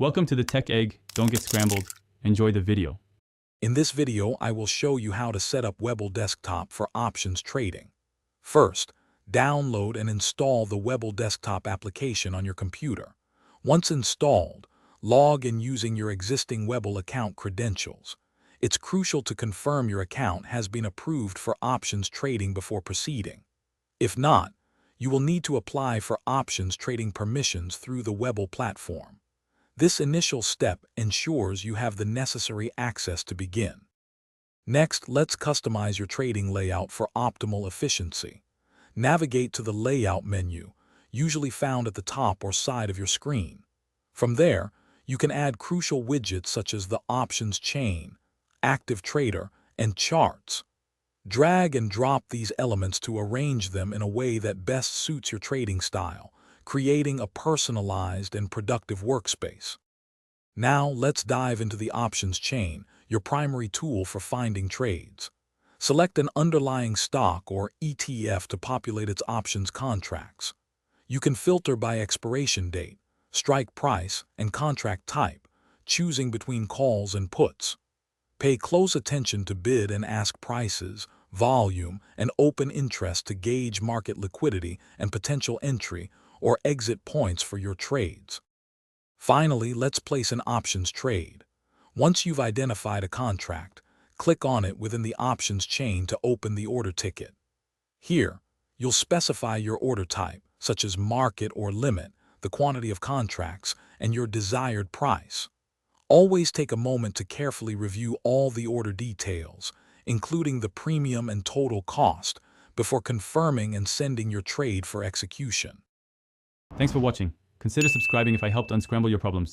Welcome to the Tech Egg. Don't get scrambled. Enjoy the video. In this video, I will show you how to set up Webull Desktop for options trading. First, download and install the Webull Desktop application on your computer. Once installed, log in using your existing Webull account credentials. It's crucial to confirm your account has been approved for options trading before proceeding. If not, you will need to apply for options trading permissions through the Webull platform. This initial step ensures you have the necessary access to begin. Next, let's customize your trading layout for optimal efficiency. Navigate to the Layout menu, usually found at the top or side of your screen. From there, you can add crucial widgets such as the Options Chain, Active Trader, and Charts. Drag and drop these elements to arrange them in a way that best suits your trading style, creating a personalized and productive workspace. Now let's dive into the options chain, your primary tool for finding trades. Select an underlying stock or ETF to populate its options contracts. You can filter by expiration date, strike price, and contract type, choosing between calls and puts. Pay close attention to bid and ask prices, volume, and open interest to gauge market liquidity and potential entry or exit points for your trades. Finally, let's place an options trade. Once you've identified a contract, click on it within the options chain to open the order ticket. Here, you'll specify your order type, such as market or limit, the quantity of contracts, and your desired price. Always take a moment to carefully review all the order details, including the premium and total cost, before confirming and sending your trade for execution. Thanks for watching. Consider subscribing if I helped unscramble your problems.